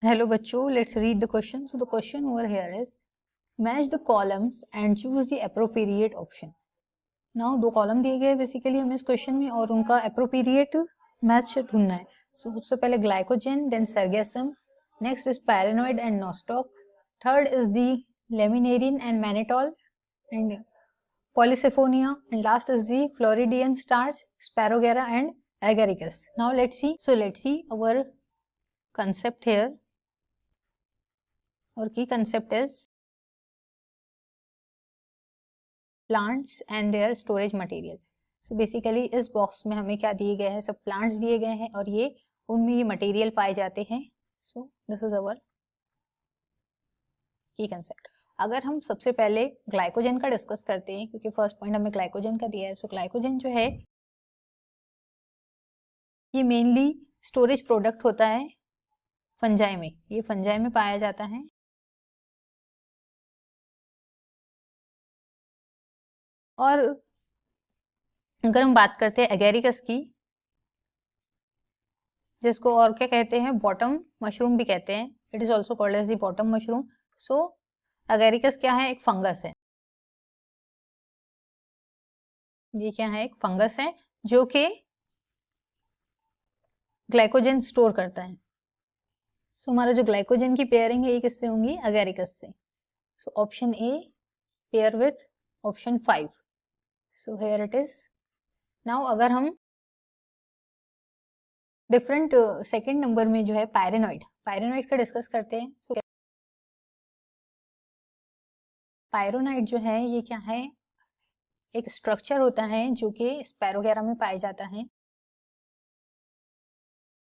Hello बच्चों, let's read the question. So the question over here is match the columns and choose the appropriate option. Now दो column दिए गए basically हमें इस question में और उनका appropriate मैच ढूंढना है. So सबसे पहले glycogen, then sargassum, next is paranoid and nostoc, third is the laminarin and mannitol and polysiphonia, and last is the Floridian starch, sparogera and agaricus. Now let's see. So let's see our concept here. Our key concept is plants and their storage material. So basically इस box में हमें क्या दिए गए हैं, सब plants दिए गए हैं और ये उनमें ये मटेरियल पाए जाते हैं. सो दिस इज अवर की कंसेप्ट. अगर हम सबसे पहले ग्लाइकोजन का डिस्कस करते हैं, क्योंकि फर्स्ट पॉइंट हमें ग्लाइकोजन का दिया है. सो ग्लाइकोजन जो है ये मेनली स्टोरेज प्रोडक्ट होता है फंजाई में. ये फंजाई में पाया जाता है. और अगर हम बात करते हैं एगेरिकस की, जिसको और क्या कहते हैं, बॉटम मशरूम भी कहते हैं. It is also called as the bottom mushroom. So Agaricus क्या है, एक फंगस है. ये क्या है, एक फंगस है जो कि ग्लाइकोजन स्टोर करता है. सो हमारा जो ग्लाइकोजन की पेयरिंग है ये किससे होंगी, एगेरिकस से. So option a pair with option 5. So here it is. Now अगर हम डिफरेंट सेकंड नंबर में जो है पायरेनॉइड का डिस्कस करते हैं. सो पायरोनाइड जो है ये क्या है, एक स्ट्रक्चर होता है जो कि स्पैरोगेरा में पाया जाता है,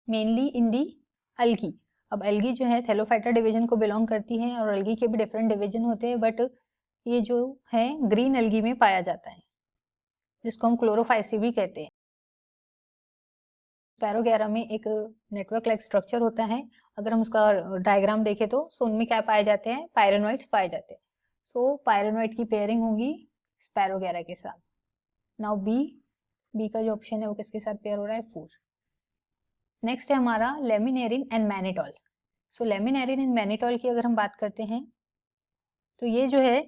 मेनली इन दी अल्गी. अब एल्गी जो है थैलोफाइटा डिवीजन को बिलोंग करती है और अल्गी के भी डिफरेंट डिवीजन होते हैं, बट ये जो है ग्रीन एल्गी में पाया जाता है, जिसको हम क्लोरोफाइसी भी कहते हैं. स्पैरोगेरा में एक नेटवर्क लाइक स्ट्रक्चर होता है. अगर हम उसका डायग्राम देखें तो उनमें क्या पाए जाते हैं, पायरेनॉइड्स पाए जाते हैं. सो पायरेनॉइड की पेयरिंग होगी स्पैरोगेरा के साथ. नाउ बी का जो ऑप्शन है वो किसके साथ पेयर हो रहा है, 4. नेक्स्ट है हमारा laminarin and mannitol. So laminarin and mannitol की अगर हम बात करते हैं तो ये जो है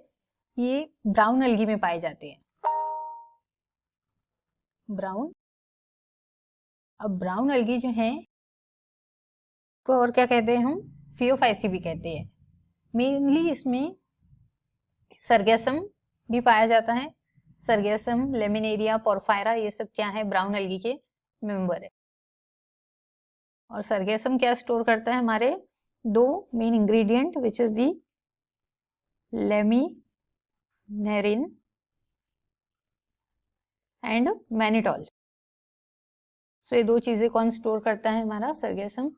ये ब्राउन एल्गी में पाए जाते हैं. ब्राउन. अब ब्राउन एल्गी जो है को और क्या कहते हैं, हम फियोफाइसी भी कहते हैं. मेनली इसमें सरगेसम भी पाया जाता है. सरगेसम, लेमिनेरिया, पोरफायरा, ये सब क्या है, ब्राउन एल्गी के मेंबर है. और सरगेसम क्या स्टोर करता है, हमारे दो main ingredient which is the laminarin and mannitol. So ये दो चीजें कौन स्टोर करता है, हमारा सरगेसम.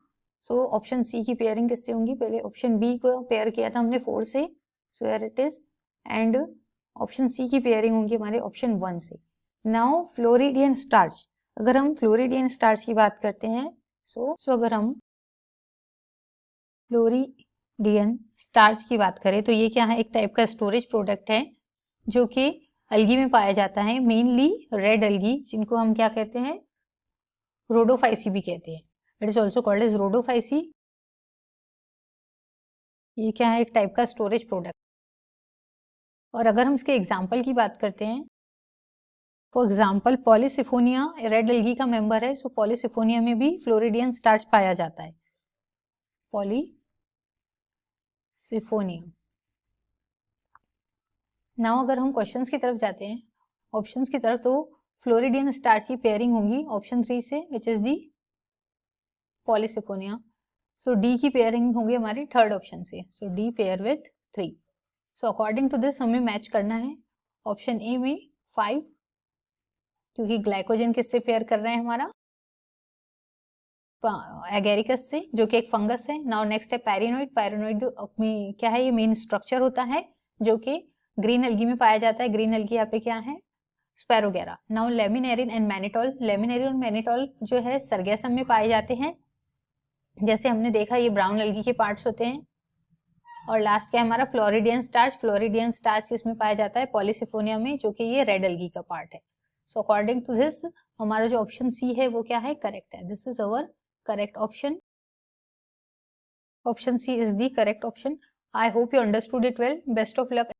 सो ऑप्शन सी की पेयरिंग किससे होंगी, पहले ऑप्शन बी को पेयर किया था हमने 4 से. So here it is. And option C की पेयरिंग होंगी हमारे ऑप्शन 1 से. Now floridean starch. अगर हम फ्लोरिडियन स्टार्च की बात करते हैं, सो अगर हम फ्लोरिडियन स्टार्च की बात करें तो ये क्या है, एक टाइप का स्टोरेज प्रोडक्ट है जो कि अल्गी में पाया जाता है, मेनली रेड अल्गी, जिनको हम क्या कहते हैं, रोडोफाइसी भी कहते हैं. It is also called as Rhodophyceae. ये क्या है, एक टाइप का स्टोरेज प्रोडक्ट. और अगर हम इसके एग्जाम्पल की बात करते हैं, for example Polysiphonia red algae का मेंबर है. सो पॉलीसिफोनिया में भी फ्लोरिडियन स्टार्च पाया जाता है, पॉलीसिफोनिया. नाउ अगर हम क्वेश्चंस की तरफ जाते हैं, ऑप्शंस की तरफ, तो फ्लोरिडियन स्टार्च की पेयरिंग होंगी ऑप्शन 3 से, which is the polysiphonia. So D की पेयरिंग होंगी हमारी थर्ड ऑप्शन से. So D pair with 3. So according to this हमें मैच करना है ऑप्शन ए में 5, क्योंकि ग्लाइकोजन किससे पेयर कर रहे हैं, हमारा एगेरिकस से, जो कि एक फंगस है. नाउ नेक्स्ट है पैरिनोइड. पैरिनोइड में क्या है, ये मेन स्ट्रक्चर होता है जो कि ग्रीन एल्गी में पाया जाता है. ग्रीन एल्गी यहाँ पे क्या है, spirogyra. Now laminarin and mannitol. Laminarin और मैनिटॉल जो है सरगेसम में पाए जाते हैं, जैसे हमने देखा ये ब्राउन एल्गी के पार्ट्स होते हैं. और लास्ट क्या है हमारा, फ्लोरिडियन स्टार्च. फ्लोरिडियन स्टार्च इसमें पाया जाता है पॉलीसिफोनिया में, जो कि ये रेड एल्गी का पार्ट है. सो अकॉर्डिंग टू दिस हमारा जो ऑप्शन सी है वो क्या है, करेक्ट है. This is our correct option. Option C is the correct option. I hope you understood it well. Best of luck